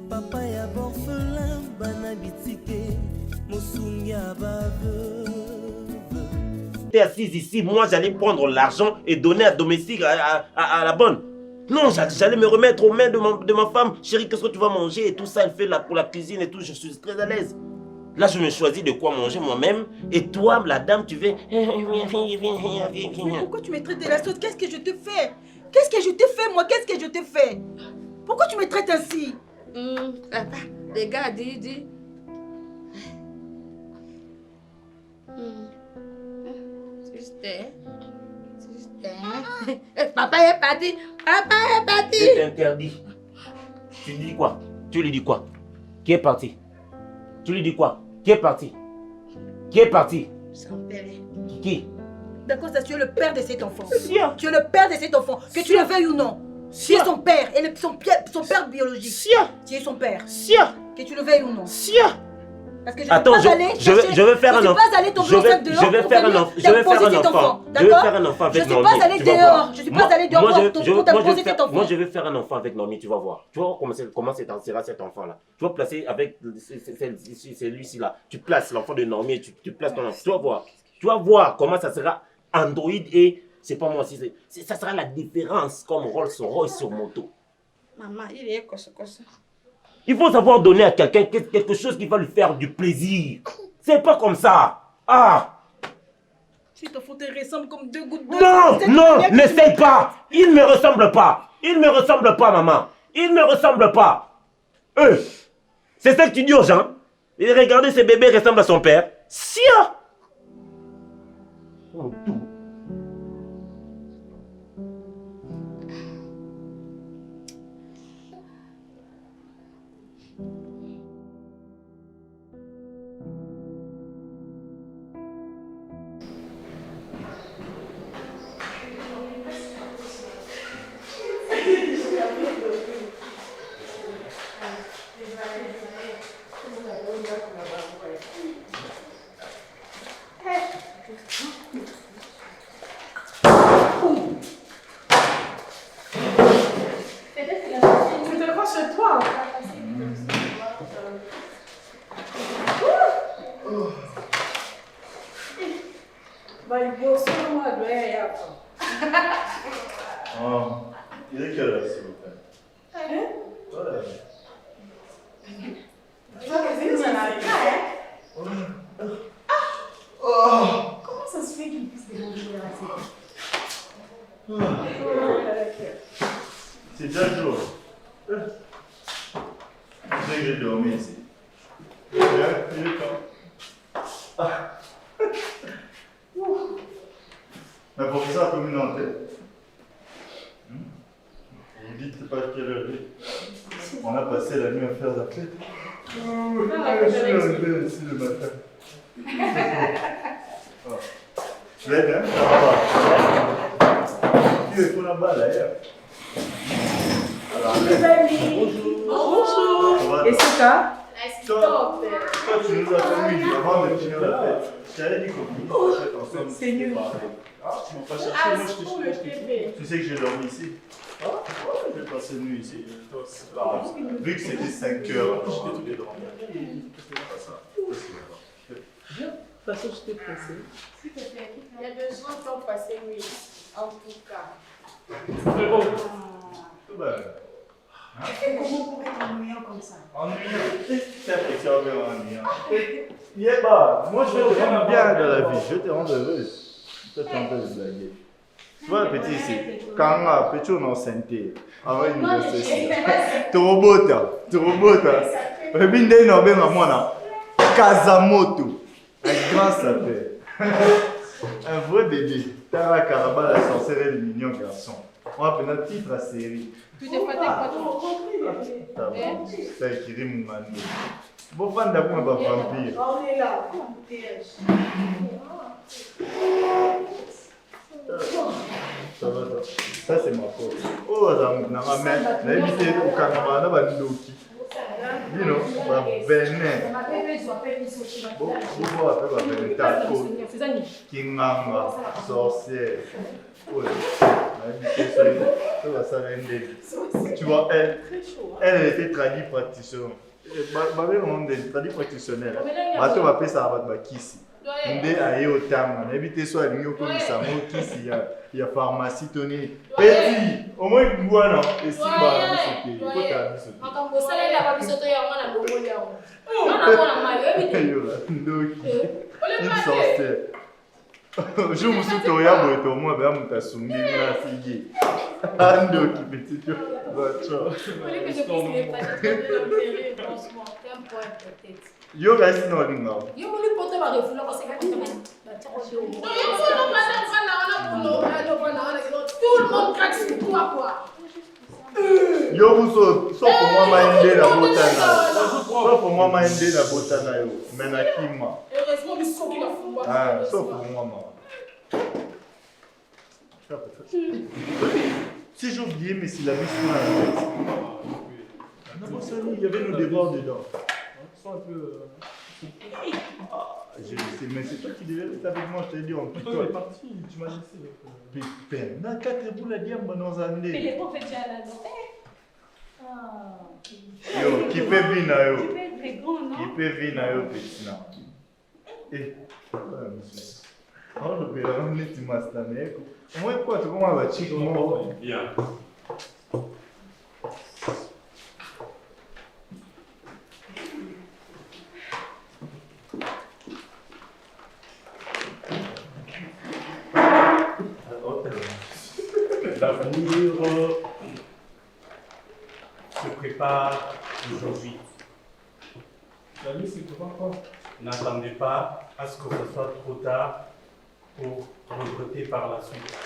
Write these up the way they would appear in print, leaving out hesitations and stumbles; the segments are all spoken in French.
Papa ya borphelin, banabitite, mosungia bave. T'es assise ici, moi j'allais prendre l'argent et donner à domestique à la bonne. Non, j'allais me remettre aux mains de ma femme. Chérie, qu'est-ce que tu vas manger et tout ça, elle fait pour la cuisine et tout, je suis très à l'aise. Là, je me choisis de quoi manger moi-même. Et toi, la dame, tu veux... Mais pourquoi tu me traites de la sorte? Qu'est-ce que je te fais? Qu'est-ce que je te fais, moi? Qu'est-ce que je te fais? Pourquoi tu me traites ainsi? Papa, les gars, dis. Papa est parti. Papa est parti. C'est interdit. Tu lui dis quoi? Tu lui dis quoi? Qui est parti? Tu lui dis quoi? Qui est parti? Qui est parti? Son père. Qui? D'accord, ça, tu es le père de cet enfant. Sia. Tu es le père de cet enfant, que tu le veuilles ou non. Tu es son père, et son père biologique. Sia. Tu es son père. Sia. Que tu le veuilles ou non. Sia. Parce que je attends, ne vais pas aller chercher, je vais faire un enfant. Je ne suis pas allé tomber enceinte dehors. Je vais faire un enfant. Je vais faire un enfant. Je vais faire un enfant avec Nomi. Je ne suis pas allé dehors. Je ne suis pas allé dehors pour t'imposer cet enfant. Moi, je vais faire un enfant avec Nomi, tu vas voir. Tu vas voir comment sera cet enfant-là. Tu vas placer avec celui-ci là. Tu places l'enfant de Nomi et tu places ton enfant. Tu vas voir. Tu vas voir comment ça sera Android et c'est pas moi aussi. Ça sera la différence comme Rolls-Royce sur moto. Maman, il est comme ça. Il faut savoir donner à quelqu'un quelque chose qui va lui faire du plaisir. C'est pas comme ça. Ah! Cet enfant te ressemble comme deux gouttes d'eau. Non, n'essaye pas. Il ne me ressemble pas. Il ne me ressemble pas, maman. Il ne me ressemble pas. C'est ça que tu dis aux gens. Et regardez, ce bébé ressemble à son père. Sia! Oh, tout. Il est quelle heure, s'il vous plaît? Comment ça se fait qu'il puisse déranger la C'est déjà jour. Je sais que j'ai dormi ici. Il est temps. Mais professeur communautaire, vous dites pas quelle heure il est. On a passé la nuit à faire la fête. Je suis arrivé ici le matin. Je l'ai bien, ça va. Il est pour la balle d'ailleurs. Bonjour. Et c'est ça? Toi, tu nous as fait nuit avant de finir la fête. Je t'avais dit qu'on pouvait faire ensemble. C'est nul. Tu m'as pas cherché, moi je te cherche. Tu sais que j'ai dormi ici? Ah, ouais, j'ai passé la nuit ici. Vu que c'était 5 heures, j'étais tous les dormir. C'est pas ça. De toute façon, je t'ai pressé. Il y a 2 ans qui ont passé nuit, en tout cas. C'est bon. Tout va bien. Comment pour être ennuyant comme ça? Ennuyant? C'est impressionnant, ennuyant. Yéba, moi je te rends bien dans la vie, je te rends heureuse. Je te rends de blaguer. Tu vois le petit ici, quand on a petit on en santé, avant l'université. Tu robotes. Rebinde no benga mwana. Kazamoto. Un grand sapin. Un vrai bébé. Tara Karaba, la sorcière et le mignon garçon. On a appelé notre titre à série. Tu te fatigues pas trop. Ça écrit mon manu. Bon fan d'avoir un vampire. On est là. Ça va, ça c'est ma faute. Oh, ça m'a main. La évité au Canada, va nous doki. You know, va bénin. Vous appelez un taco, kinganga, sorcière. Ouais. Tu vois, elle était tradie praticienne. Ma mère est tradie praticienne. Ma mère appelle ça avec Kisi. Nde aye otanga na ebite so alingi okomisa mo kisi ya pharmacie toni petit au moins ngwana esimba biso te kota biso te makambo salela ba biso to yango na bongo yango na bona mayo ebite yo ndoki une sorcière je me suis toya boye to moi ba muta sungi na sigi ndoki petit yo ba cho yo guys no linga yo muli poto ba refula ko se ka poto ba tout le monde craque sur toi quoi. Yo muso so pour moi maende na botana so pour moi maende na botana yo mena kima Heureusement biso ki la fumba. ah so pour moi ma si j'ai oublié mes syllabes sur la tête il y avait nos devoirs dedans Ils sont un peu. ah, je sais mais c'est toi qui devais être avec moi je t'ai dit en plus Toi, toi il est parti, tu m'as laissé. putain na quatre boules à dire dans Mais année les profs étaient à la non. Ah. yo qui peut venir na yo Tu peux être très grand, non? qui peut venir na yo petit na eh ouais monsieur on le verra on est master mais au moins quoi tu comment va chic moi Bien. L'avenir se prépare aujourd'hui. La nuit, c'est quoi? N'attendez pas à ce que ce soit trop tard pour regretter par la suite.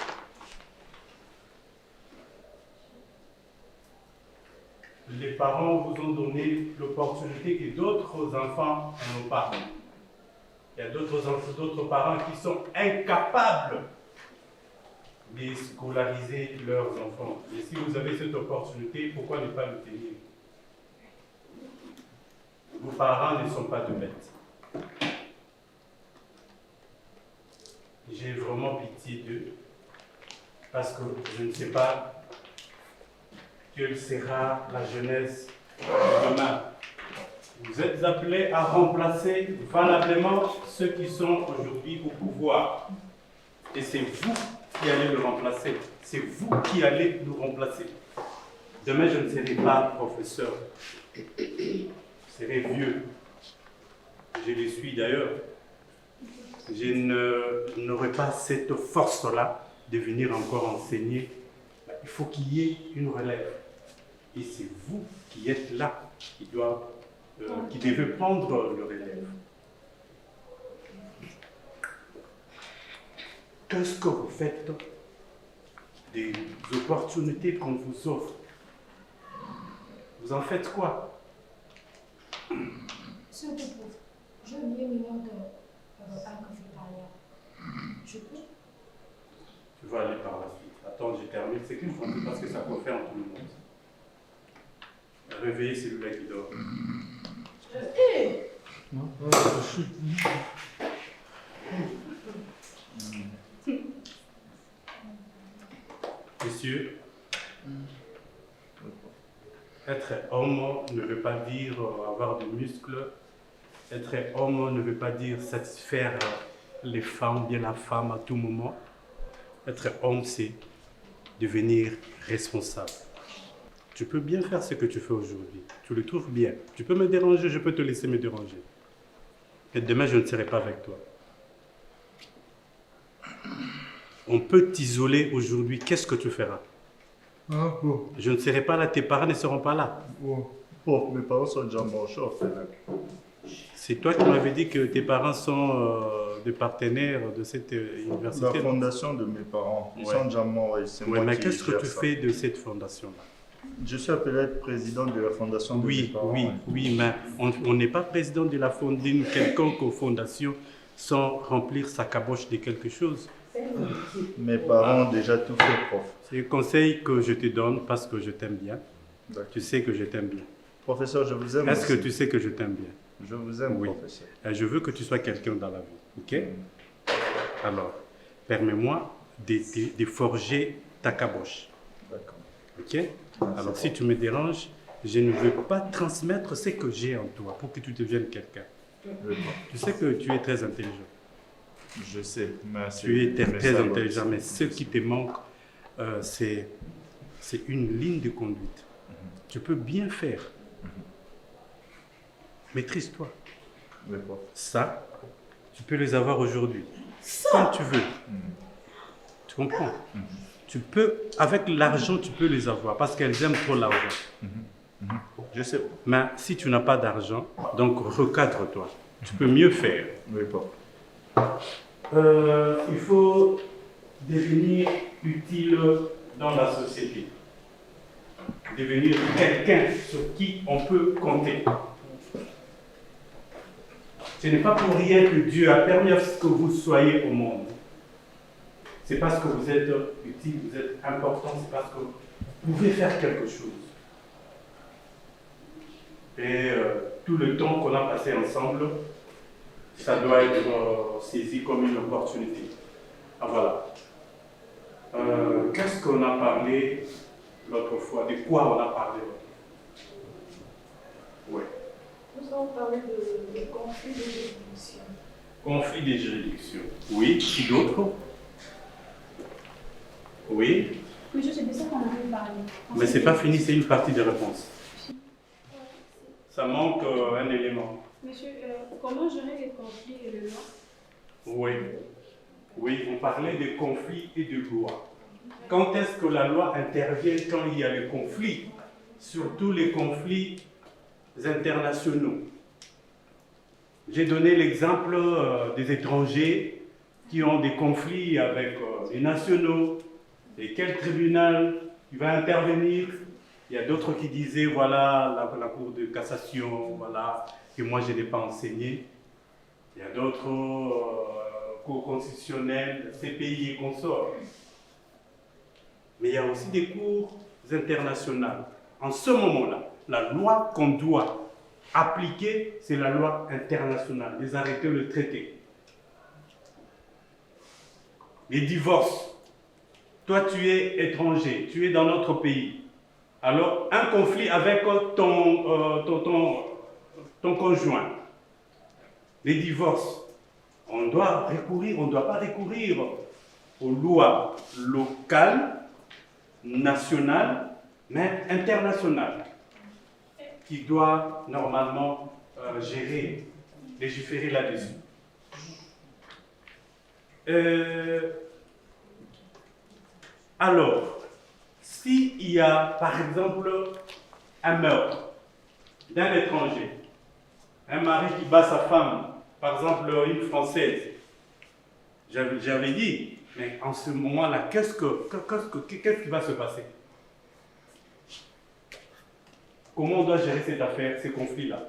Les parents vous ont donné l'opportunité que d'autres enfants n'ont pas. Il y a d'autres parents qui sont incapables de scolariser leurs enfants. Et si vous avez cette opportunité, pourquoi ne pas le tenir? Vos parents ne sont pas de bêtes. J'ai vraiment pitié d'eux, parce que je ne sais pas quelle sera la jeunesse de demain. Vous êtes appelés à remplacer valablement ceux qui sont aujourd'hui au pouvoir. Et c'est vous qui allez le remplacer. C'est vous qui allez nous remplacer. Demain, je ne serai pas professeur. Je serai vieux. Je le suis d'ailleurs. Je n'aurai pas cette force-là de venir encore enseigner. Il faut qu'il y ait une relève. Et c'est vous qui êtes là, qui devez prendre le relève. Qu'est-ce que vous faites des opportunités qu'on vous offre? Vous en faites quoi? S'il te plaît, j'ai oublié le nom de cafétéria. Je peux? Tu vas aller par la suite. Attends, je termine. C'est qu'une fois, parce que ça concerne tout le monde. Réveillez celui-là qui dort. Messieurs, être homme ne veut pas dire avoir des muscles. Être homme ne veut pas dire satisfaire les femmes, bien la femme à tout moment. Être homme, c'est devenir responsable. Tu peux bien faire ce que tu fais aujourd'hui. Tu le trouves bien. Tu peux me déranger, je peux te laisser me déranger. Et demain, je ne serai pas avec toi. On peut t'isoler aujourd'hui. Qu'est-ce que tu feras? Je ne serai pas là, tes parents ne seront pas là. Oh, mes parents sont déjà morts, C'est toi qui m'avais dit que tes parents sont des partenaires de cette université. La fondation de mes parents, ils sont déjà morts. Oui, mais qu'est-ce que tu fais de cette fondation-là? Je suis appelé à être président de la fondation de mes parents. Oui, mais on n'est pas président de la d'une quelconque fondation sans remplir sa caboche de quelque chose. Mes parents ont déjà tout fait, prof. C'est le conseil que je te donne parce que je t'aime bien. Tu sais que je t'aime bien. Professeur, je vous aime. Est-ce que tu sais que je t'aime bien? Je vous aime, Oui. professeur. Je veux que tu sois quelqu'un dans la vie, ok? Alors, permets-moi de forger ta caboche, D'accord. ok? Alors, si tu me déranges, je ne veux pas transmettre ce que j'ai en toi pour que tu deviennes quelqu'un. Je vois. Tu sais que tu es très intelligent. Je sais, merci. Tu es Mais très ça va. intelligent, mais ce qui te manque, c'est une ligne de conduite. Tu peux bien faire. Maîtrise-toi. Oui, prof. Ça, tu peux les avoir aujourd'hui. Comme tu veux. Tu comprends? Tu peux, avec l'argent, tu peux les avoir parce qu'elles aiment trop l'argent. Je sais. Mais si tu n'as pas d'argent, donc recadre-toi. Tu peux mieux faire. Oui, prof. Il faut devenir utile dans la société. Devenir quelqu'un sur qui on peut compter. Ce n'est pas pour rien que Dieu a permis à ce que vous soyez au monde. C'est parce que vous êtes utile, vous êtes important, c'est parce que vous pouvez faire quelque chose. Et tout le temps qu'on a passé ensemble, ça doit être saisi comme une opportunité. Ah voilà. Qu'est-ce qu'on a parlé l'autre fois? De quoi on a parlé l'autre fois? Oui. Nous avons parlé de conflits de juridiction. Conflit des juridictions. Oui. Qui d'autre? Oui. Monsieur, c'est de ça qu'on avait parlé. Mais c'est pas fini, c'est une partie des réponses. Ça manque un élément. Monsieur, comment gérer les conflits et le loi? Oui. Oui, on parlait de conflits et de lois. Quand est-ce que la loi intervient? Quand il y a le conflit, surtout les conflits internationaux. J'ai donné l'exemple des étrangers qui ont des conflits avec les nationaux. Et quel tribunal il va intervenir? Il y a d'autres qui disaient, voilà, la Cour de cassation, voilà, que moi je n'ai pas enseigné. Il y a d'autres cours constitutionnels, CPI et consorts. Mais il y a aussi des cours internationales. En ce moment-là, la loi qu'on doit appliquer, c'est la loi internationale, les arrêtés, le traité. Les divorces. Toi, tu es étranger, tu es dans notre pays. Alors, un conflit avec ton conjoint. Les divorces. On doit recourir, on ne doit pas recourir aux lois locales, nationales, mais internationales, qui doivent normalement légiférer là-dessus. Alors, s'il y a, par exemple, un meurtre d'un étranger, un mari qui bat sa femme, par exemple une Française, j'avais dit, mais en ce moment-là, qu'est-ce qui va se passer? Comment on doit gérer cette affaire, ces conflits-là?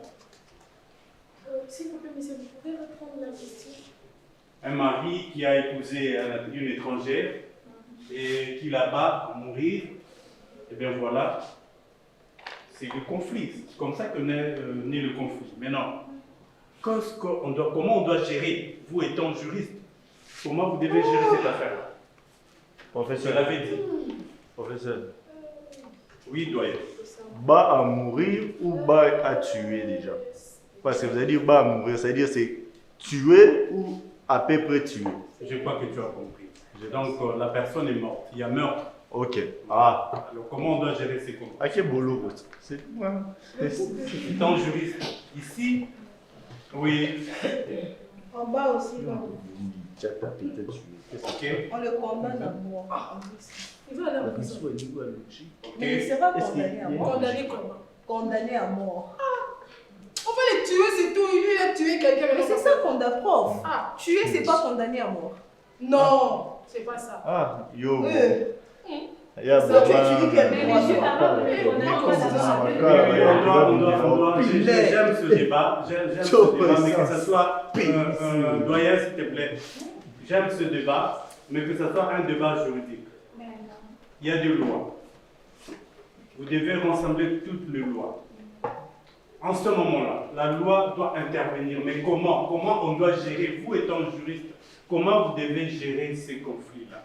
S'il vous plaît, monsieur, vous pouvez reprendre la question? Un mari qui a épousé une étrangère et qui la bat à mourir, et bien voilà, c'est le conflit. C'est comme ça que naît le conflit. Maintenant, comment on doit gérer, vous étant juriste, comment vous devez gérer cette affaire? Professeur. Je l'avais dit. Professeur. Oui, doyen. Bas à mourir ou bas à tuer déjà? Parce que vous avez dit bas à mourir, c'est-à-dire c'est tuer ou à peu près tuer? Je crois que tu as compris. Donc la personne est morte, il y a meurtre. Ok. Ah. Alors comment on doit gérer ces conflits? À quel boulot? C'est Étant juriste, ici, oui, En bas aussi, non. Tu as tapé, tu as tué. ok, On le condamne à mort. Il va aller en prison. Mais il ne sera pas condamné à mort. Condamné comment? Condamné à mort. On va les tuer, c'est tout. Lui, il a tué quelqu'un. Mais c'est ça qu'on a, prof. Ah, Tuer, c'est pas condamné à mort. non, c'est pas ça. Ah, yo. Ça, Il y a tu dis besoin. qu'elle Mais croit monsieur, ça. avant de répondre, on va savoir. j'aime ce débat, mais que ce soit, doyen s'il te plaît, j'aime ce débat, mais que ce soit un débat juridique. Il y a des lois. Vous devez rassembler toutes les lois. en ce moment-là, la loi doit intervenir. Mais comment? Comment on doit gérer? Vous étant juriste, comment vous devez gérer ces conflits-là?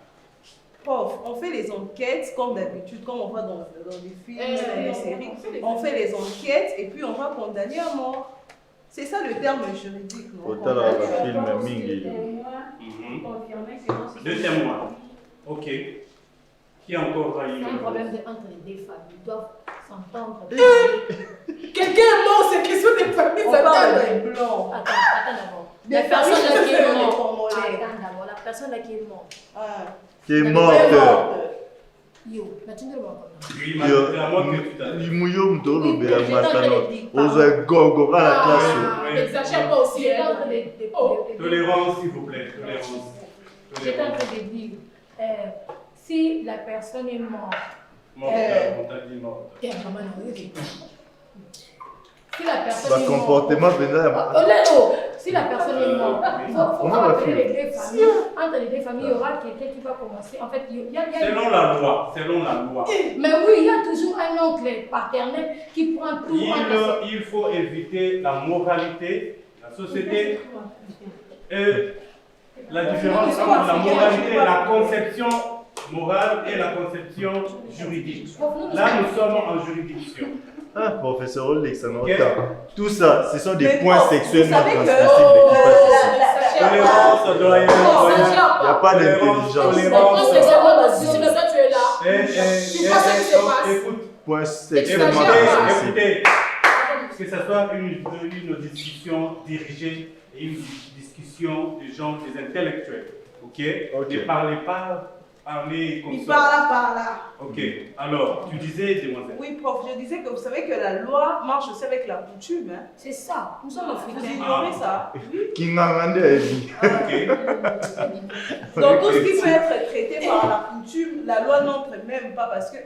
Prof, on fait les enquêtes comme d'habitude, comme on voit dans les films, dans les séries. On fait les enquêtes et puis on va condamner à mort. C'est ça le terme juridique, non? Autant dans le film Mingi. Deux témoins. Ok. Qui encore a eu C'est un problème entre les deux familles. Ils doivent s'entendre. Quelqu'un est mort, c'est question des familles, ça parle des blancs. Attends d'abord. Des La personne là familles qui est qui morte. sont Attends d'abord. La personne là qui est morte. Qui est morte. Yo, mais tu ne le vois pas. Oui, mais c'est à moi que tu t'as dit. Limuyo mdolo bela matano. Ozo gogo à la classe. N'exagère pas aussi. J'étais en train de Tolérance, s'il vous plaît. Tolérance. J'étais en train de dire, si la personne est morte, Morte, on t'a dit morte. si la personne est morte, comportement si la personne est morte, il faut rappeler les deux familles. Entre les deux familles, il y aura quelqu'un qui va commencer. En fait, il y a Selon la loi, selon la loi. Mais oui, il y a toujours un oncle paternel qui prend tout. Il faut éviter la moralité, la société. La différence entre la moralité, la conception morale et la conception juridique. Là, nous sommes en juridiction. Ah, professeur Alexandre, Ok. tout ça, ce sont des Mais points bon, sexuellement vous savez que, transmissibles. Tolérance, doyen. Il n'y a pas d'intelligence. Tolérance. Écoute, Point sexuellement écoutez, transmissible. écoutez. Que ce soit une discussion dirigée et une discussion des gens, des intellectuels. Ok? Ne parlez pas, parlez comme Il ça. par là. Ok. Alors, tu disais, demoiselle. Oui, prof, je disais que vous savez que la loi marche aussi avec la coutume. Hein. C'est ça, nous sommes Vous africains. ignorez ça? Oui. Kingangande Evi. Ok. Donc tout ce qui peut être traité par la coutume, la loi n'entre même pas parce que...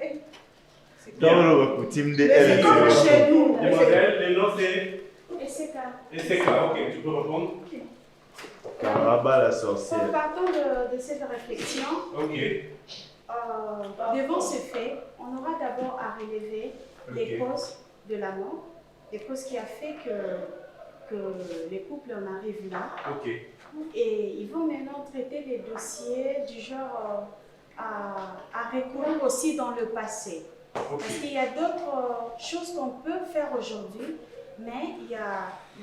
c'est clair. Dans le coutume de Mais c'est comme chez nous. Demoiselle, le nom c'est Et SK. Ok, tu peux répondre. Karaba la sorcière. En partant de cette réflexion, Ok. devant ce fait, on aura d'abord à relever les causes de la mort, les causes qui a fait que les couples en arrivent là. Ok. Et ils vont maintenant traiter les dossiers du genre à recourir aussi dans le passé. Ok. Parce qu'il y a d'autres choses qu'on peut faire aujourd'hui, mais il y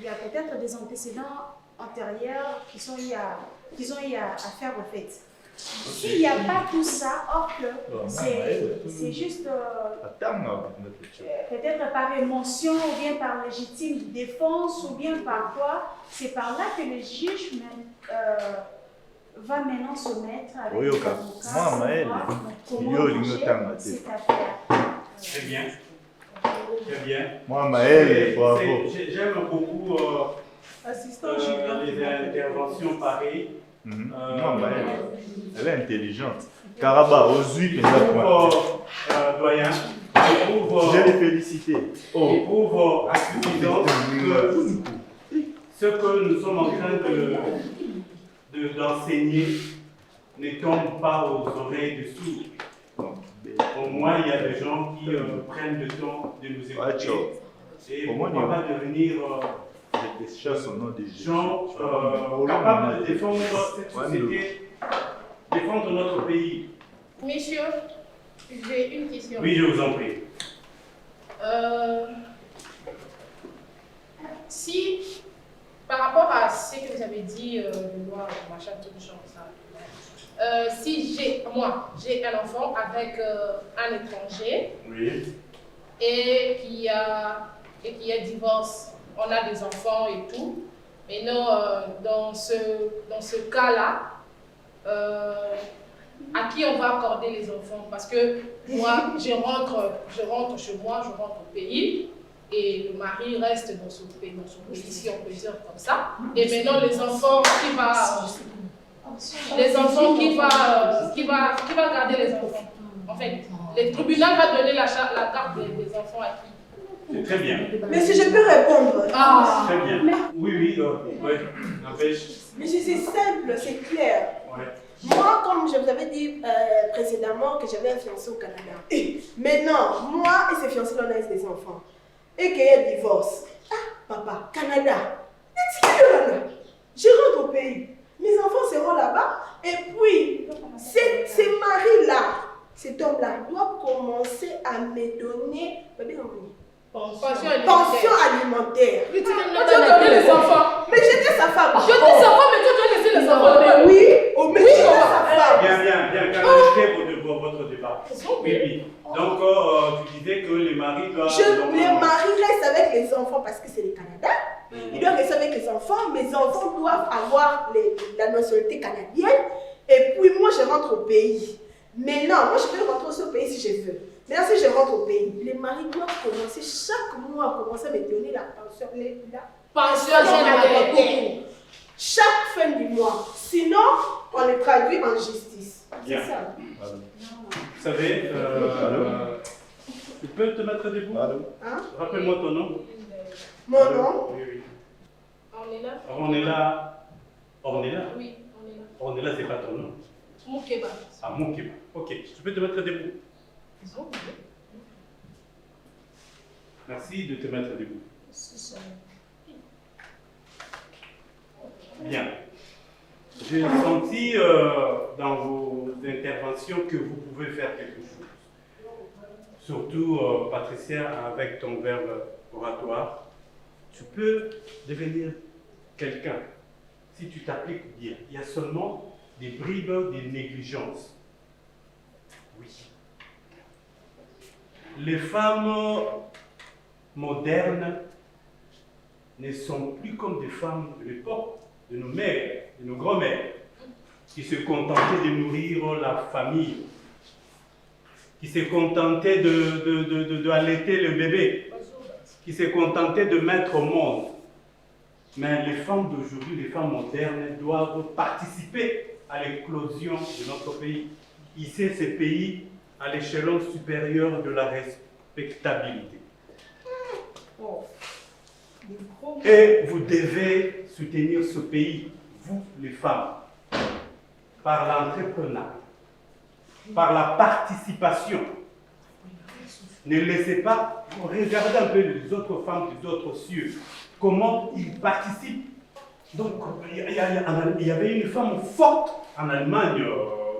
a peut-être des antécédents antérieurs qui ont eu à faire au fait. S'il n'y a pas tout ça, or que c'est juste peut-être par émotion ou bien par légitime défense ou bien par quoi, c'est par là que le juge va maintenant se mettre avec les avocats pour voir cette affaire. Très bien. Très bien. Moi, Maël, bravo. J'aime beaucoup Assistant les interventions pareilles. Non, Maël, elle est intelligente. Karaba, aux huit, doyen, je les félicite. il prouve à suffisance que ce que nous sommes en train d'enseigner ne tombe pas aux oreilles de sourds. Au moins, il y a des gens qui prennent le temps de nous écouter. Et pourquoi pas devenir gens capables de défendre cette société, défendre notre pays. Monsieur, j'ai une question. Oui, je vous en prie. Si, par rapport à ce que vous avez dit, le loi, machin, tout genre, ça, si j'ai un enfant avec un étranger et qui a divorce, on a des enfants et tout, mais non, dans ce cas-là, à qui on va accorder les enfants? Parce que moi, je rentre chez moi, je rentre au pays, et le mari reste dans son pays, si on peut dire comme ça. Et maintenant, les enfants qui va garder les enfants. En fait, le tribunal va donner la garde des enfants à qui? C'est très bien. Mais si je peux répondre. Très bien. Oui, n'empêche. Mais c'est simple, c'est clair. Ouais. Moi, comme je vous avais dit précédemment que j'avais un fiancé au Canada. Maintenant, moi et ce fiancé-là, on a des enfants. Et qu'il y a divorce. papa, Canada. Je rentre au pays. Mes enfants seront là-bas. Et puis, ces maris-là, cet homme-là, doit commencer à me donner pension alimentaire. Mais tu as donné les enfants. Mais j'étais sa femme. Je dis sa femme, mais tu dois laisser les enfants. Oui, mais j'étais sa femme. Bien, canalisez votre débat. Oui. Donc, tu disais que les maris doivent... Les maris restent avec les enfants parce que c'est le Canada. Ils doivent rester avec les enfants. Mes enfants doivent avoir la nationalité canadienne. Et puis moi, je rentre au pays. Mais non, moi, je peux rentrer aussi au pays si je veux. Maintenant, si je rentre au pays, les maris doivent commencer chaque mois à me donner la pension. Pension générale. Chaque fin du mois. Sinon, on les traduit en justice. Bien. C'est ça. Vous savez, tu peux te mettre debout? Hein? Rappelle-moi ton nom. Mon nom? Oui. Ornella. Ornella? Oui, Ornella. Ornella, c'est pas ton nom. Moukeba. Ah, Moukeba. Ok, tu peux te mettre debout. Merci de te mettre debout. Bien. J'ai senti dans vos interventions que vous pouvez faire quelque chose. Surtout, Patricia, avec ton verbe oratoire, tu peux devenir quelqu'un si tu t'appliques bien. Il y a seulement des bribes, des négligences. Oui. Les femmes modernes ne sont plus comme des femmes de l'époque, de nos mères, de nos grands-mères, qui se contentaient de nourrir la famille, qui se contentaient d'allaiter le bébé, qui se contentaient de mettre au monde. Mais les femmes d'aujourd'hui, les femmes modernes, doivent participer à l'éclosion de notre pays, hisser ces pays à l'échelon supérieur de la respectabilité. Et vous devez soutenir ce pays, vous les femmes, par l'entrepreneuriat, par la participation. Ne laissez pas, regardez un peu les autres femmes des autres cieux, comment ils participent. Donc, il y avait une femme forte en Allemagne,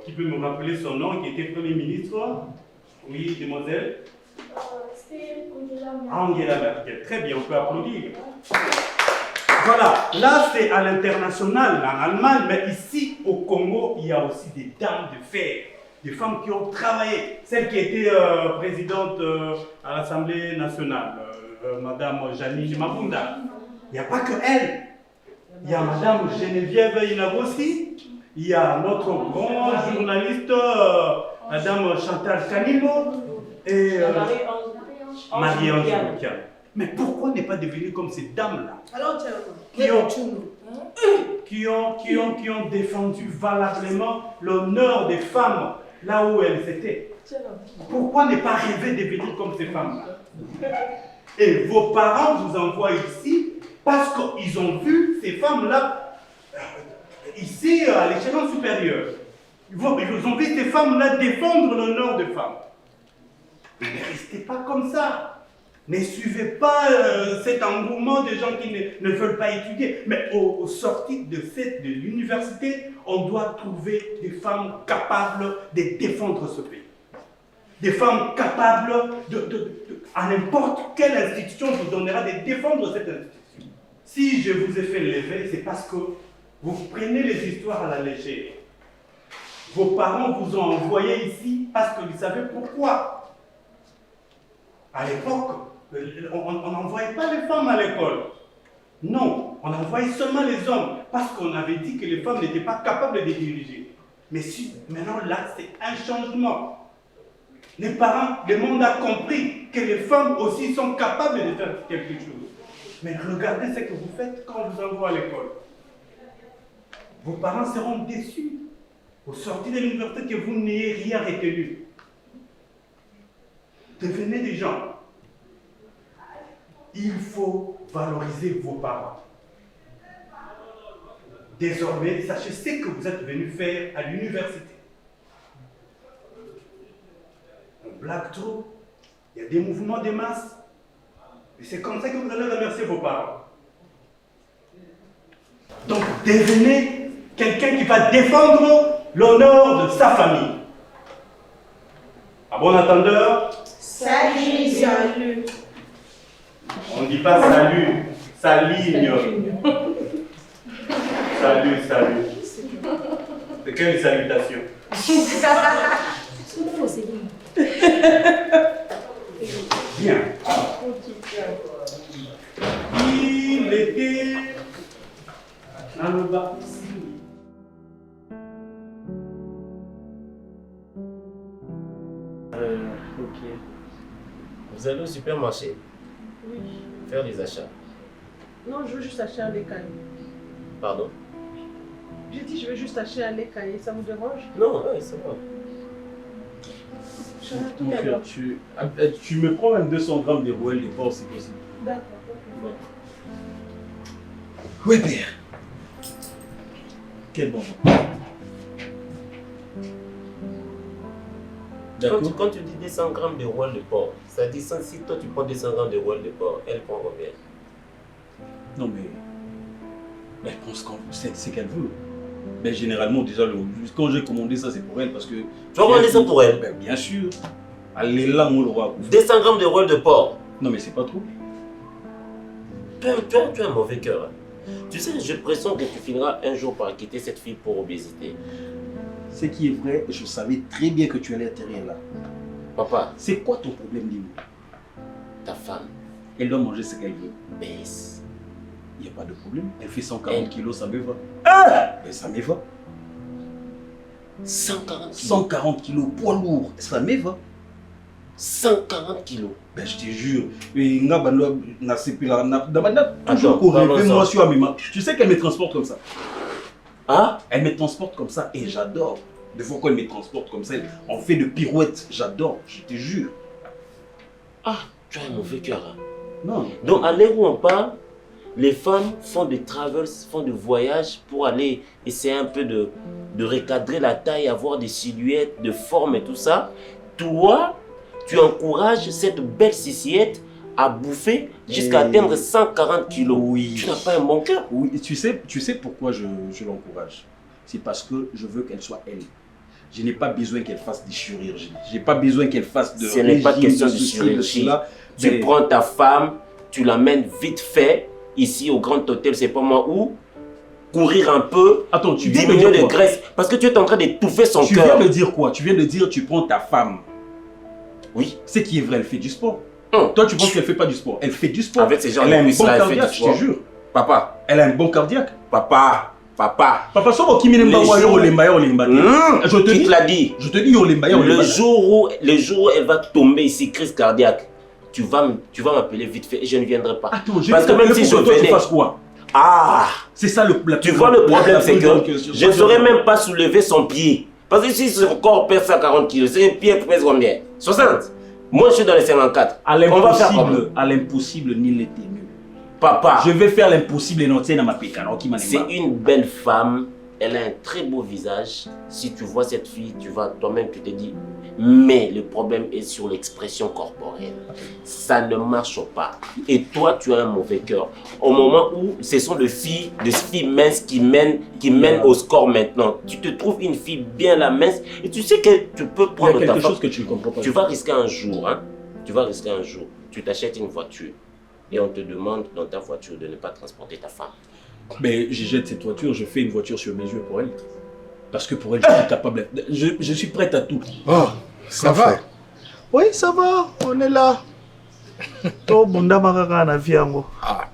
qui peut me rappeler son nom, qui était Premier ministre. Oui, demoiselle. C'était Angela Merkel. Très bien, on peut applaudir. Voilà, là c'est à l'international, en Allemagne, mais ici au Congo, il y a aussi des dames de fer, des femmes qui ont travaillé. Celle qui était présidente à l'Assemblée nationale, Madame Janine Mabunda. Il n'y a pas que elle. Il y a Madame Geneviève Inagossi, il y a notre grand journaliste, Madame Chantal Canimo et Marie-Ange Boukian. Mais pourquoi ne pas devenir comme ces dames-là qui ont défendu valablement l'honneur des femmes là où elles étaient? Pourquoi ne pas rêver de devenir comme ces femmes-là? Et vos parents vous envoient ici parce qu'ils ont vu ces femmes-là ici à l'échelon supérieur. Ils ont vu ces femmes-là défendre l'honneur des femmes. Mais ne restez pas comme ça. Ne suivez pas cet engouement des gens qui ne veulent pas étudier. Mais au sortir de l'université, on doit trouver des femmes capables de défendre ce pays. Des femmes capables à n'importe quelle institution vous donnera de défendre cette institution. Si je vous ai fait lever, c'est parce que vous prenez les histoires à la légère. Vos parents vous ont envoyé ici parce qu'ils savaient pourquoi. À l'époque, on n'envoyait pas les femmes à l'école. Non, on envoyait seulement les hommes parce qu'on avait dit que les femmes n'étaient pas capables de diriger. Mais si, maintenant là, c'est un changement. Les parents, le monde a compris que les femmes aussi sont capables de faire quelque chose. Mais regardez ce que vous faites quand on vous envoie à l'école. Vos parents seront déçus au sortir de l'université que vous n'ayez rien retenu. Devenez des gens. Il faut valoriser vos parents. Désormais, sachez ce que vous êtes venu faire à l'université. On blague trop. Il y a des mouvements de masse. Et c'est comme ça que vous allez remercier vos parents. Donc, devenez quelqu'un qui va défendre l'honneur de sa famille. À bon entendeur, Salut, salut. on ne dit pas salut, saligne. Salut, salut. C'est quelle salutation? Bien. Il était dans le bas. Ok. Vous allez au supermarché Oui. faire des achats. Non, je veux juste acheter un lait caillé. Pardon? J'ai dit je veux juste acheter un lait caillé, ça vous dérange? Non, ouais, c'est bon. Mon frère, tu me prends un 200 grammes de rouelle de porc si possible. D'accord. Oui, père. Quel bon. D'accord. Quand tu dis 200 grammes de rouelle de porc, ça dit ça, si toi tu prends 200 grammes de rouelle de porc, elle prend combien? Non, mais elle pense c'est qu'elle veut. Mais généralement, déjà, quand j'ai commandé ça, c'est pour elle parce que. Tu vas commander ça pour elle? Ben, bien sûr. Elle est là, mon roi. 200 grammes de rouelle de porc. Non, mais c'est pas trop. Tu as un mauvais cœur. Hein. Tu sais, j'ai l'impression que tu finiras un jour par quitter cette fille pour obésité. Ce qui est vrai, je savais très bien que tu allais atterrir là. Papa. C'est quoi ton problème, dis-moi? Ta femme. Elle doit manger ce qu'elle veut. Baisse. Il n'y a pas de problème. Elle fait 140 kilos, ça me va. Ben, ça me va. 140 kilos. 140 kilos, poids lourd, ça me va. 140 kilos. Ben, je te jure. Tu sais qu'elle me transporte comme ça. Hein? Elle me transporte comme ça et j'adore. Des fois qu'elle me transporte comme ça, on fait de pirouettes. J'adore, je te jure. Ah, tu as un mauvais cœur. Hein? Non. Donc, à l'heure où on parle, les femmes font des travels, font des voyages pour aller essayer un peu de recadrer la taille, avoir des silhouettes, de forme et tout ça. Toi, tu encourages cette belle sissillette à bouffer jusqu'à atteindre 140 kilos. Oui. Tu n'as pas un bon cœur. Oui, tu sais pourquoi je l'encourage? C'est parce que je veux qu'elle soit elle. Je n'ai pas besoin qu'elle fasse des chirurgies. Je n'ai pas besoin qu'elle fasse de Ce n'est pas question de chirurgie. Tu prends ta femme, tu l'amènes vite fait ici au Grand Hôtel, c'est pas moi où, courir un peu, attends, tu viens diminuer de dire de quoi? graisse, parce que tu es en train d'étouffer son cœur. Tu viens de dire quoi? Tu viens de dire tu prends ta femme. Oui. Ce qui est vrai, elle fait du sport. Toi, tu penses qu'elle fait pas du sport? Elle fait du sport. Avec ces gens elle a un bon là, cardiaque, je te jure. Papa. Elle a un bon cardiaque. Papa. Sobo qui m'aime pas je te qui dis, te l'a dit? Je te dis, le jour où elle va tomber ici, crise cardiaque, tu vas m'appeler vite fait et je ne viendrai pas. Attends, parce que même si je venais, tu fasses quoi? Ah, c'est ça tu vois le problème, c'est que je ne saurais même pas soulever son pied. Parce que si son corps pèse 140 kg, ses pieds pèsent combien? 60. Moi, je suis dans les 54. On va faire comment? À l'impossible, ni l'été mieux. Papa. Je vais faire l'impossible et non, c'est dans ma pécane. C'est une belle femme. Elle a un très beau visage. Si tu vois cette fille, tu vas toi-même, tu te dis, mais le problème est sur l'expression corporelle. Ça ne marche pas. Et toi, tu as un mauvais cœur. Au moment où ce sont des filles minces qui mènent au score maintenant, tu te trouves une fille bien la mince et tu sais que tu peux prendre ta femme. Il y a quelque chose que tu ne comprends pas. Tu vas risquer un jour, hein. Tu vas risquer un jour. Tu t'achètes une voiture et on te demande dans ta voiture de ne pas transporter ta femme. Mais je jette cette voiture, je fais une voiture sur mesure pour elle. Parce que pour elle, je suis capable. Je suis prête à tout. Oh, ça va? Oui, ça va, on est là. Ah,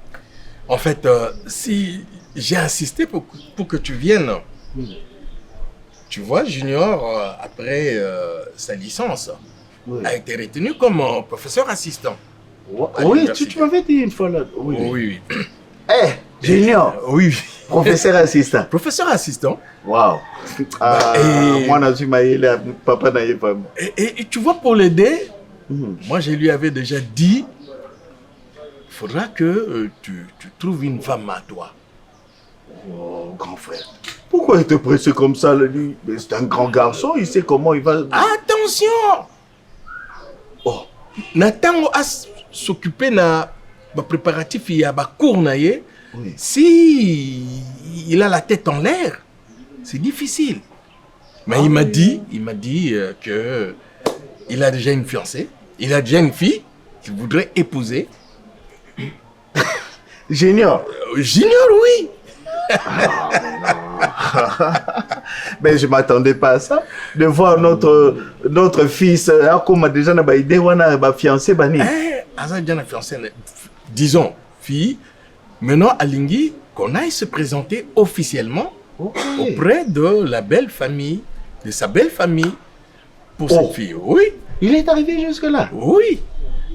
en fait, si j'ai insisté pour que tu viennes, tu vois, Junior, après sa licence, a été retenu comme professeur assistant. Oui, tu m'avais dit une fois là. Oui. Eh, Junior. Oui. Professeur assistant. Professeur assistant. Waouh. Moi, je suis papa n'a pas. Et tu vois, pour l'aider, moi, je lui avais déjà dit, il faudra que tu trouves une femme à toi. Oh, grand frère. Pourquoi il te presse comme ça, lui? C'est un grand garçon, il sait comment il va... Attention! Oh, Nathan a s'occuper de préparatif, il y a cours naïe. Oui. Si il a la tête en l'air, c'est difficile. Mais il m'a dit que il a déjà une fiancée, il a déjà une fille qu'il voudrait épouser. Junior. Junior, oui. Mais je ne m'attendais pas à ça. De voir notre fils, comme déjà na idée wana fiancé bani. Asa déjà na fiancé, disons fille. Maintenant Alingi qu'on aille se présenter officiellement auprès de la belle famille, de sa belle famille pour cette fille. Oui. Il est arrivé jusque là. Oui.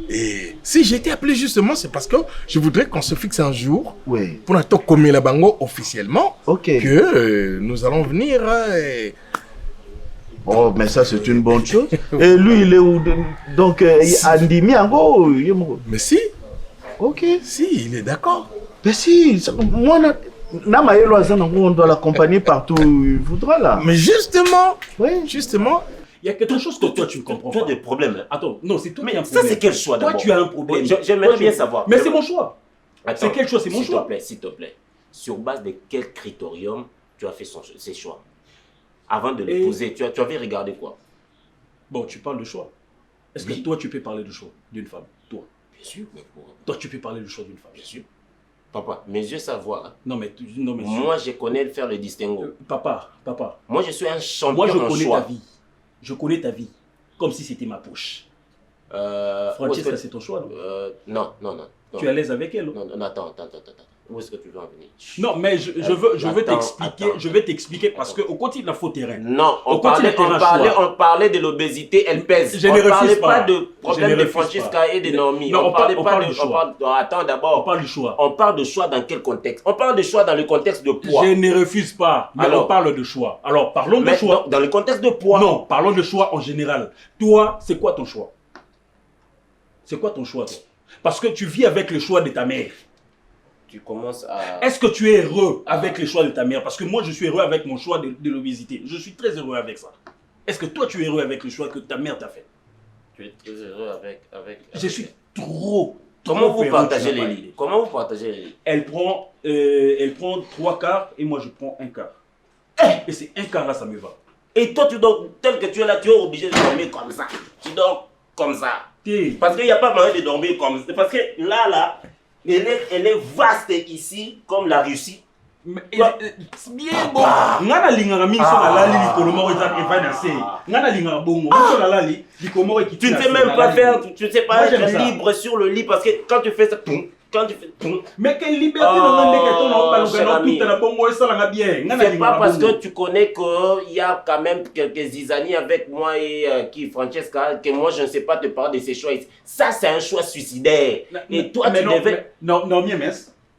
Et si j'étais appelé justement, c'est parce que je voudrais qu'on se fixe un jour pour notre commis la bango officiellement que nous allons venir. Oh, mais ça c'est une bonne chose. Et lui, il est où? Donc, Andimi Ango. Mais si. Ok. Si, il est d'accord. Mais si, moi, on doit l'accompagner partout où il voudra là. Mais justement, justement. Il y a quelque chose que toi tu ne comprends pas. Tu as des problèmes. Attends, non, c'est toi mais qui as un problème. Ça, c'est quel choix d'abord? Toi, tu as un problème. J'aimerais bien savoir. Mais c'est mon choix. C'est quel choix? C'est mon choix. S'il te plaît. Sur base de quel critérium tu as fait ces choix? Avant de l'épouser, tu avais regardé quoi? Bon, tu parles de choix. Est-ce que toi, tu peux parler de choix d'une femme? Toi? Bien sûr. Mais toi, tu peux parler de choix d'une femme? Bien sûr. Papa, mes yeux savent voir. Hein. Non, mais moi, je connais faire le distinguo. Papa. Moi, je suis un champion. Moi, je connais choix. ta vie. Je connais ta vie. Comme si c'était ma poche. Francesca, c'est ton choix, non? Non. Tu es à l'aise avec elle? Non, attends. Où est-ce que tu veux en venir? Non, mais je veux t'expliquer. Je vais t'expliquer parce qu'au côté de la faute terrain. Non, on parlait de l'obésité, elle pèse. Je ne refuse pas de problème de Francesca et de Naomi. Non, on parlait pas du choix. Attends d'abord. On parle du choix. On parle de choix dans quel contexte? On parle de choix dans le contexte de poids. Je ne refuse pas, mais on parle de choix. Alors, parlons de choix. Dans le contexte de poids. Non, parlons de choix en général. Toi, c'est quoi ton choix? C'est quoi ton choix, toi? Parce que tu vis avec le choix de ta mère. Tu commences à... Est-ce que tu es heureux avec le choix de ta mère? Parce que moi, je suis heureux avec mon choix de l'obésité. Je suis très heureux avec ça. Est-ce que toi, tu es heureux avec le choix que ta mère t'a fait? Tu es très heureux avec... Je suis trop... Comment vous partagez les lits? Comment vous partagez les lits? Elle prend 3 quarts et moi, je prends 1 quart. Et c'est 1 quart là, ça me va. Et toi, tu dors tel que tu es là, tu es obligé de dormir comme ça. Tu dors comme ça. Parce qu'il n'y a pas moyen de dormir comme ça. Parce que là, elle est vaste ici, comme la Russie. Bien bon. Ngana lingara mingi so na lali likolo moko eza danser. Ngana lingara bongo. So na lali likolo moko qui. Tu ne sais même pas faire, tu ne sais pas être libre sur le lit parce que quand tu fais ça, mais quelle liberté c'est pas parce que tu connais qu'il y a quand même quelques années avec moi et Francesca que moi je ne sais pas te parler de ces choix. Ça c'est un choix suicidaire. Et toi tu devais... Non, Miemes.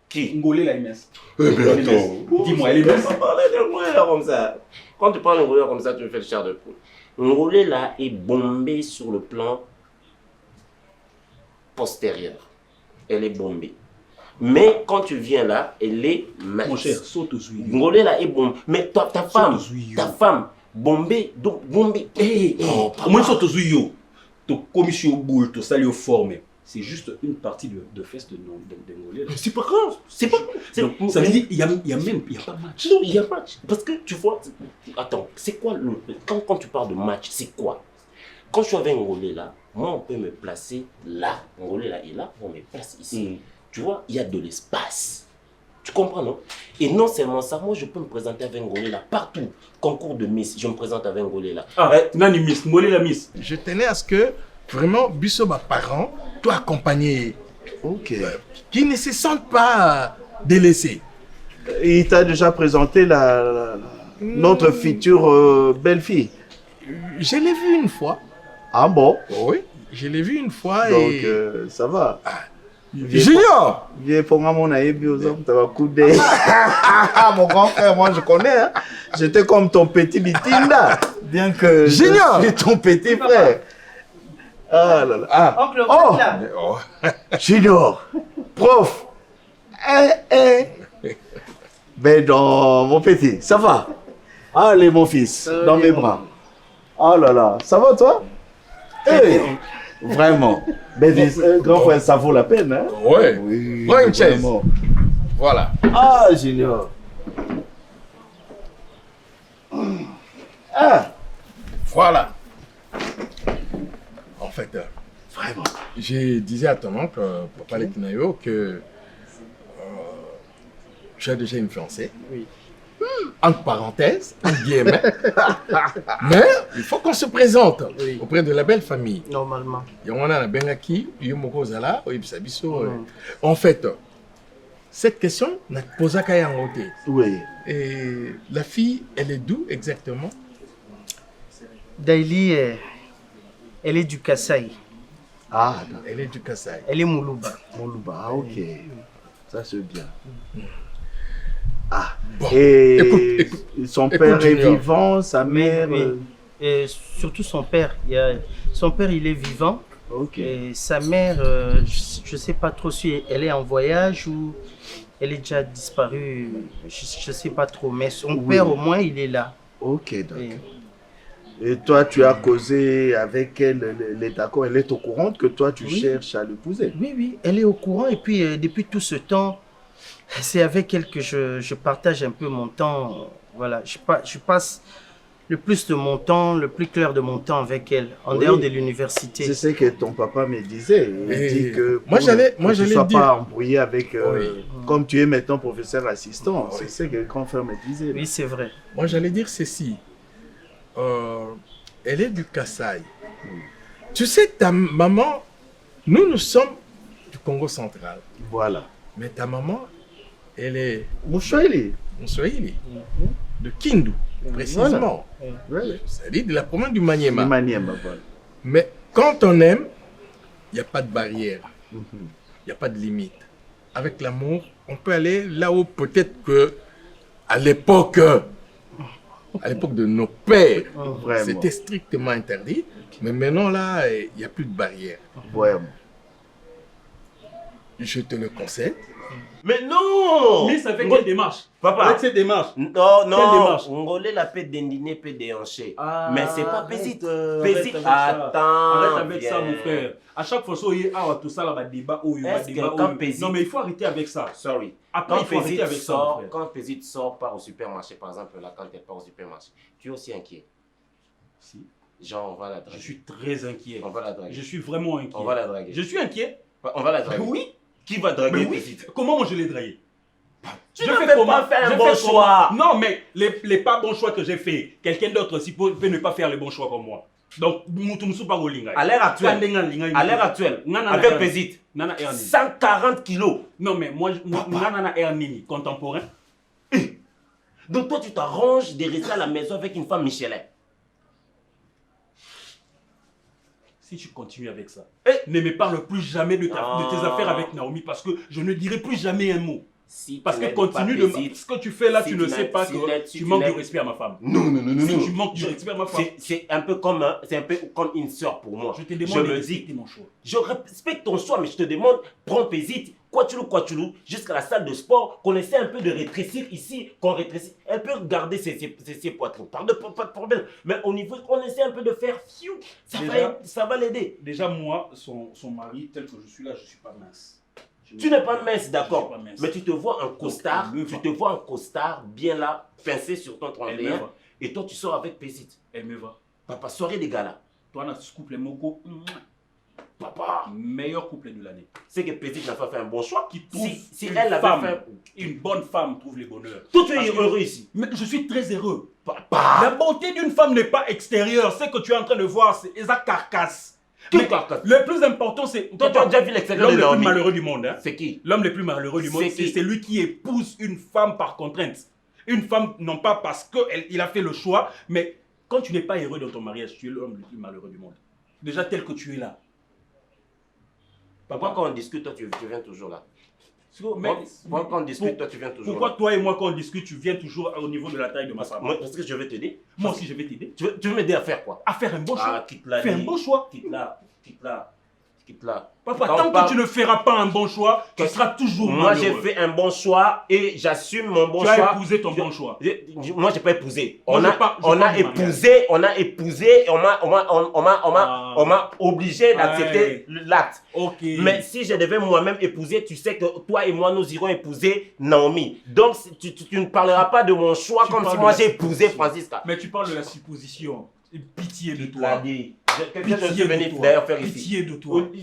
Qui? Ngolé la Miemes. Dis-moi, elle est même pas parler de Ngolé comme ça. Quand tu parles de Ngolé comme ça, tu me fais le chair de poule. Ngolé là est bombée sur le plan postérieur. Elle est bombée. Mais quand tu viens là, elle est mince. Mon cher, saute aux huiles. Ngolé là est bombée. Mais toi, ta femme, bombée, donc bombée. Moi, saute aux huiles. Tu commis sur boule, tu sali au forme. C'est juste une partie de fesses de Ngolé. C'est pas grave. C'est pas grave. Ça veut dire qu'il n'y a pas de match. Non, il y a match. Parce que tu vois, attends, c'est quoi quand tu parles de match, c'est quoi? Quand je suis avec Ngolé là, moi on peut me placer là. Ngolé là et là, on me place ici. Tu vois, il y a de l'espace. Tu comprends, non? Et non seulement ça, moi je peux me présenter avec Ngolé là partout. Concours de Miss, je me présente avec Ngolé là. Nani Miss, Ngolé la Miss. Je tenais à ce que vraiment Bissoba parents, toi accompagné, qui ne se sentent pas délaissés. Il t'a déjà présenté notre future belle-fille? Je l'ai vue une fois. Ah bon? Oui, je l'ai vue une fois. Donc et... ça va. Junior! Viens pour moi, mon ami, mon grand frère, moi je connais. Hein. J'étais comme ton petit bitinda. Bien que Junior! je suis ton petit frère. Ah là là. Ah. Oncle, Junior, prof. Ben non, mon petit, ça va? Allez, mon fils, dans mes bras. Oh là là, ça va toi? Hey. Vraiment. Mais grand frère, ça vaut la peine, hein? Ouais. Oui. Prends une chaise. Vraiment. Voilà. Ah, Junior. Ah. Voilà. En fait, vraiment, je disais à ton oncle, Papa Lekinayo, que tu as déjà une fiancée. Oui. Entre parenthèses, entre guillemets. Mais il faut qu'on se présente auprès de la belle famille. Normalement. En fait, cette question n'a posé qu'à y Oui. Et la fille, elle est d'où exactement? Daily, elle est du Kasaï. Ah, elle est du Kasaï. Elle est Moulouba. Moulouba, ah, ok. Ça c'est bien. Ah, bon. Et son père est vivant, sa mère... Oui. Et surtout son père. Son père, il est vivant. Ok. Et sa mère, je ne sais pas trop si elle est en voyage ou elle est déjà disparue. Je ne sais pas trop. Mais son père, au moins, il est là. Ok, d'accord. Et toi, tu as causé avec elle, elle est d'accord, elle est au courant que toi, tu cherches à l'épouser? Oui, oui, elle est au courant. Et puis, depuis tout ce temps, c'est avec elle que je partage un peu mon temps. Voilà, je passe le plus de mon temps, le plus clair de mon temps avec elle, en dehors de l'université. C'est ce que ton papa me disait. Il dit que moi, j'allais tu ne sois dire... pas embrouillé avec... Comme tu es maintenant professeur assistant. C'est ce que le grand frère me disait. Oui, c'est vrai. Moi, j'allais dire ceci. Elle est du Kasaï. Tu sais, ta maman, nous sommes du Congo central. Voilà. Mais ta maman, elle est... Moussouaïli. Moussouaïli. De Kindu, précisément. Voilà. C'est-à-dire de la province du Maniema. Du Maniema, voilà. Mais quand on aime, il n'y a pas de barrière. Il n'y a pas de limite. Avec l'amour, on peut aller là où peut-être que, à l'époque de nos pères, c'était strictement interdit. Mais maintenant, là, il n'y a plus de barrière. Vraiment. Je te le concède. Mais non! Mais ça fait quelle démarche? Papa. Avec cette démarche. Non, non. Quelle démarche? Ngolé la paix d'indiner, paix déhanché. Ah, mais c'est pas Pézit. Pézit, attends. Arrête avec ça, mon frère. À chaque fois, tout ça, là, débat. Non, mais il faut arrêter avec ça. Sorry. Après, il faut arrêter avec ça, mon frère. Quand Pézit sort, part au supermarché, par exemple, là, quand elle part au supermarché, tu es aussi inquiet? Si. Genre, on va la draguer. Je suis très inquiet. On va la draguer. Je suis vraiment inquiet. On va la draguer. Je suis inquiet. On va la draguer. Oui. Qui va draguer oui. Comment moi je l'ai dragué? Tu ne fais pas faire un bon choix. Non, mais les pas bons choix que j'ai fait, quelqu'un d'autre aussi peut ne pas faire les bons choix comme moi. Donc, à l'heure actuelle, avec Pézit, 140 kilos. Non, mais moi, Nana Ernini, contemporain. Donc toi, tu t'arranges de rester à la maison avec une femme Michelin. Si tu continues avec ça, ne me parle plus jamais de tes affaires avec Naomi parce que je ne dirai plus jamais un mot. Parce que continue de ce que tu fais là, tu ne sais pas que tu manques du respect à ma femme. Non. Si tu manques du respect à ma femme. C'est un peu comme une soeur pour moi. Je te demande de respecter mon choix. Je respecte ton choix, mais je te demande, prends Pézit, quoi tu loues, jusqu'à la salle de sport, qu'on essaie un peu de rétrécir ici, qu'on rétrécit. Elle peut regarder ses poitrines, pas de problème. Mais au niveau, on essaie un peu de faire fiou. Ça va l'aider. Déjà, moi, son mari, tel que je suis là, je ne suis pas mince. Tu n'es pas mince, d'accord. Mais tu te vois en costard, bien là, pincé sur ton 31. Et toi, tu sors avec Pézit. Elle me va. Papa, soirée des galas. Toi, on a ce couple Moko. Papa, meilleur couple de l'année. C'est que Pézit n'a pas fait un bon choix. Si elle avait fait une bonne femme trouve les bonheurs. Toi, tu es heureux ici. Mais je suis très heureux. Papa. La beauté d'une femme n'est pas extérieure. Ce que tu es en train de voir, c'est sa carcasse. Le plus important, c'est... Toi, tu as déjà vu l'extérieur de l'homme le Naomi. plus malheureux du monde. Hein? C'est qui? L'homme le plus malheureux du monde, c'est celui qui épouse une femme par contrainte. Une femme, non pas parce qu'il a fait le choix, mais quand tu n'es pas heureux dans ton mariage, tu es l'homme le plus malheureux du monde. Déjà tel que tu es là. Papa, quand on discute, toi, tu viens toujours là. Quand on discute, toi, tu viens toujours pourquoi là. Toi et moi, quand on discute, tu viens toujours au niveau de la taille de ma femme? Parce que je vais t'aider. Moi aussi, je vais t'aider. Tu veux m'aider à faire quoi? À faire un bon choix. Quitte là. Fais un bon choix. Quitte là. quitte là. Papa, tant que tu ne feras pas un bon choix, tu seras toujours Moi, malheureux. j'ai fait un bon choix et j'assume mon bon choix. Tu as épousé ton bon choix. Moi, j'ai pas épousé. Moi, On a épousé et on m'a obligé d'accepter l'acte. Mais si je devais moi-même épouser, tu sais que toi et moi, nous irons épouser Naomi. Donc, tu ne parleras pas de mon choix comme si moi j'ai épousé Francisca. Mais tu parles de la supposition. Pitié de toi. Tu l'as dit. Qu'est-ce que je suis venu d'ailleurs faire ici? Pitié de toi. Donc,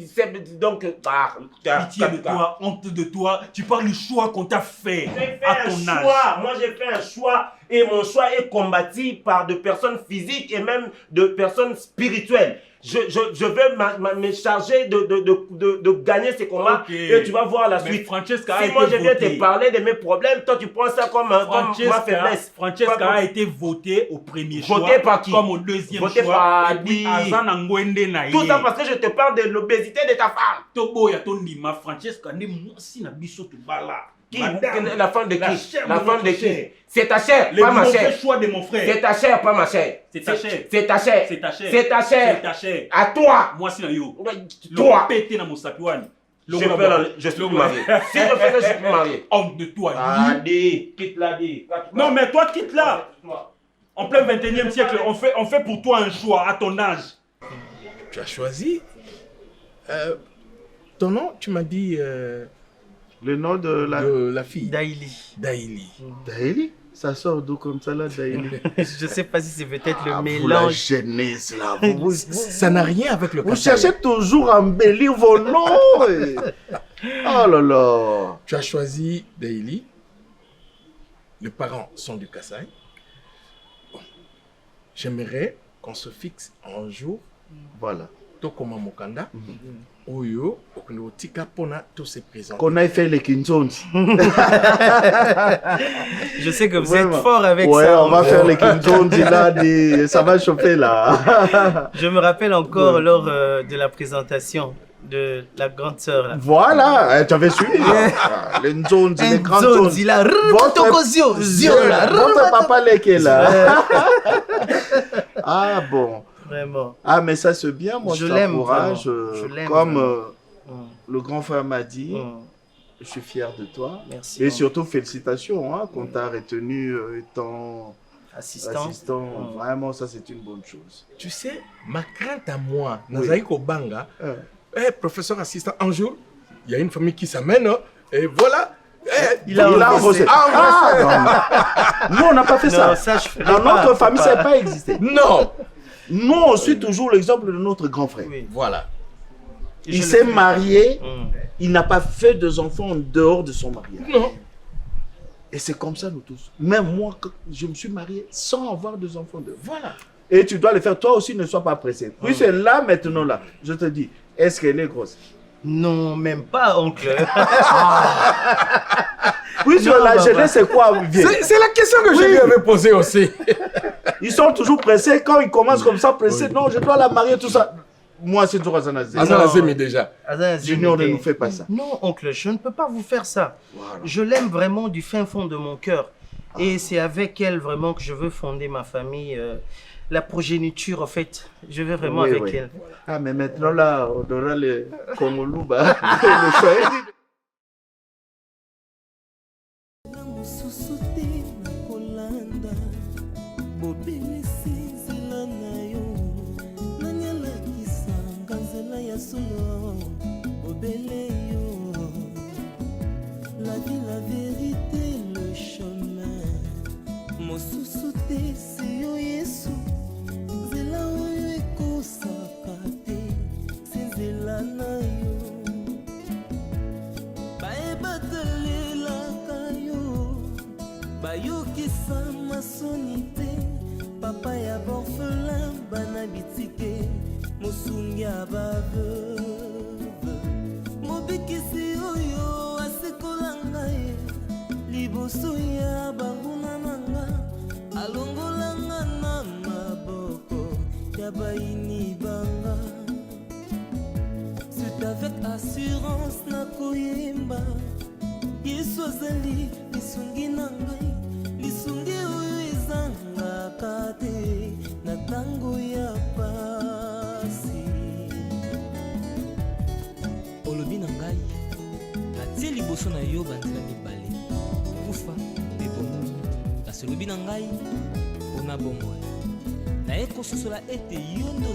pitié de toi, honte de toi. Tu parles du choix qu'on t'a fait à ton âge. Moi, j'ai fait un choix et mon choix est combattu par de personnes physiques et même de personnes spirituelles. Je vais me charger de gagner ces combats et tu vas voir la suite. Si moi je viens te parler de mes problèmes, toi tu prends ça comme ma faiblesse. Francesca a été votée au premier choix. Voté par qui? Comme au deuxième voté choix. Par et puis tout ça parce que je te parle de l'obésité de ta femme. Toboya Tondima, Francesca, ne mwasi na biso to bala. La femme de qui? La femme de qui? C'est ta chair, pas ma chair. Le choix de mon frère. C'est ta chair, pas ma chair. C'est ta chair. C'est ta chair. C'est ta chair. C'est ta chair. C'est ta chair. À toi. Moi, c'est yo. Toi. Pété dans mon sapiwani. Je suis plus marié. Si je fais ça, je suis plus marié. Honte de toi. Allez, quitte-la. Non, mais toi, quitte-la. En plein 21e siècle, on fait pour toi un choix à ton âge. Tu as choisi. Ton nom, tu m'as dit. Le nom de la fille. Daïli. Daïli? Ça sort d'où comme ça là, Daïli? Je sais pas si c'est peut-être le mélange. Vous la jeunesse là. Ça n'a rien avec le Vous cherchez toujours à embellir vos noms. Oh là là. Tu as choisi Daïli. Les parents sont du Kasaï. Bon. J'aimerais qu'on se fixe un jour. Voilà. Tokoma Mokanda. Oyo, Otika Pona, tous ces présents. Qu'on aille faire les Kinzonzi. Je sais que vous êtes fort avec ça. Ouais, on va faire les Kinzonzi là, ça va chauffer là. Je me rappelle encore lors de la présentation de la grande sœur. Là. Voilà, tu avais suivi. Les Nzonzi, les grands Nzonzi. Votre papa qui est là. Ah bon. Vraiment. Ah, mais ça c'est bien, moi je t'encourage. Comme le grand frère m'a dit, je suis fier de toi. Merci. Et surtout, félicitations qu'on t'a retenu étant assistant. Vraiment, ça c'est une bonne chose. Tu sais, ma crainte à moi, Nazaïko Banga, professeur assistant, un jour, il y a une famille qui s'amène, et voilà. Il a enregistré. Nous, on n'a pas fait ça. Dans notre famille, ça n'a pas existé. Non. Nous, on suit toujours l'exemple de notre grand frère. Oui. Voilà. Il s'est marié, il n'a pas fait deux enfants en dehors de son mariage. Non. Et c'est comme ça, nous tous. Même moi, je me suis marié sans avoir deux enfants dehors. Voilà. Et tu dois le faire. Toi aussi, ne sois pas pressé. Puis c'est là, maintenant, là. Je te dis, est-ce qu'elle est grosse? Non, même pas, oncle. Oui, sur la jeunesse, c'est quoi? C'est la question que je lui avais posée aussi. Ils sont toujours pressés. Quand ils commencent comme ça, pressés, non, je dois la marier, tout ça. Moi, c'est toujours Azanazé. Azanazé, mais déjà. Junior ne nous fait pas ça. Non, oncle, je ne peux pas vous faire ça. Voilà. Je l'aime vraiment du fin fond de mon cœur. Et c'est avec elle vraiment que je veux fonder ma famille. La progéniture, en fait, je vais vraiment avec elle. Ah, mais maintenant, là, on aura le Congoluba, le Swahili. La vie, la vérité, le chemin. Mon sous-souté, c'est yo Yesu. Zela oyo ekosaka te, c'est nzela na yo. Bayebatalelaka yo, bayokisa masoni te. Papa ya borphelin, bana bitike, mosungi ya baveuve. Mobikisi oyo asikola ngai, liboso ya banguna nanga, alongolanga na maboko ya baini banga. C'est avec assurance nakoyemba, Yesu azali lisungi na ngai, lisungi oyo ezangaka te na tango ya pasi. ngai natie liboso na yo banzela mibale kufa mpe bomoi kasi lobi na ngai mpona bomoi naye kososola ete yo nde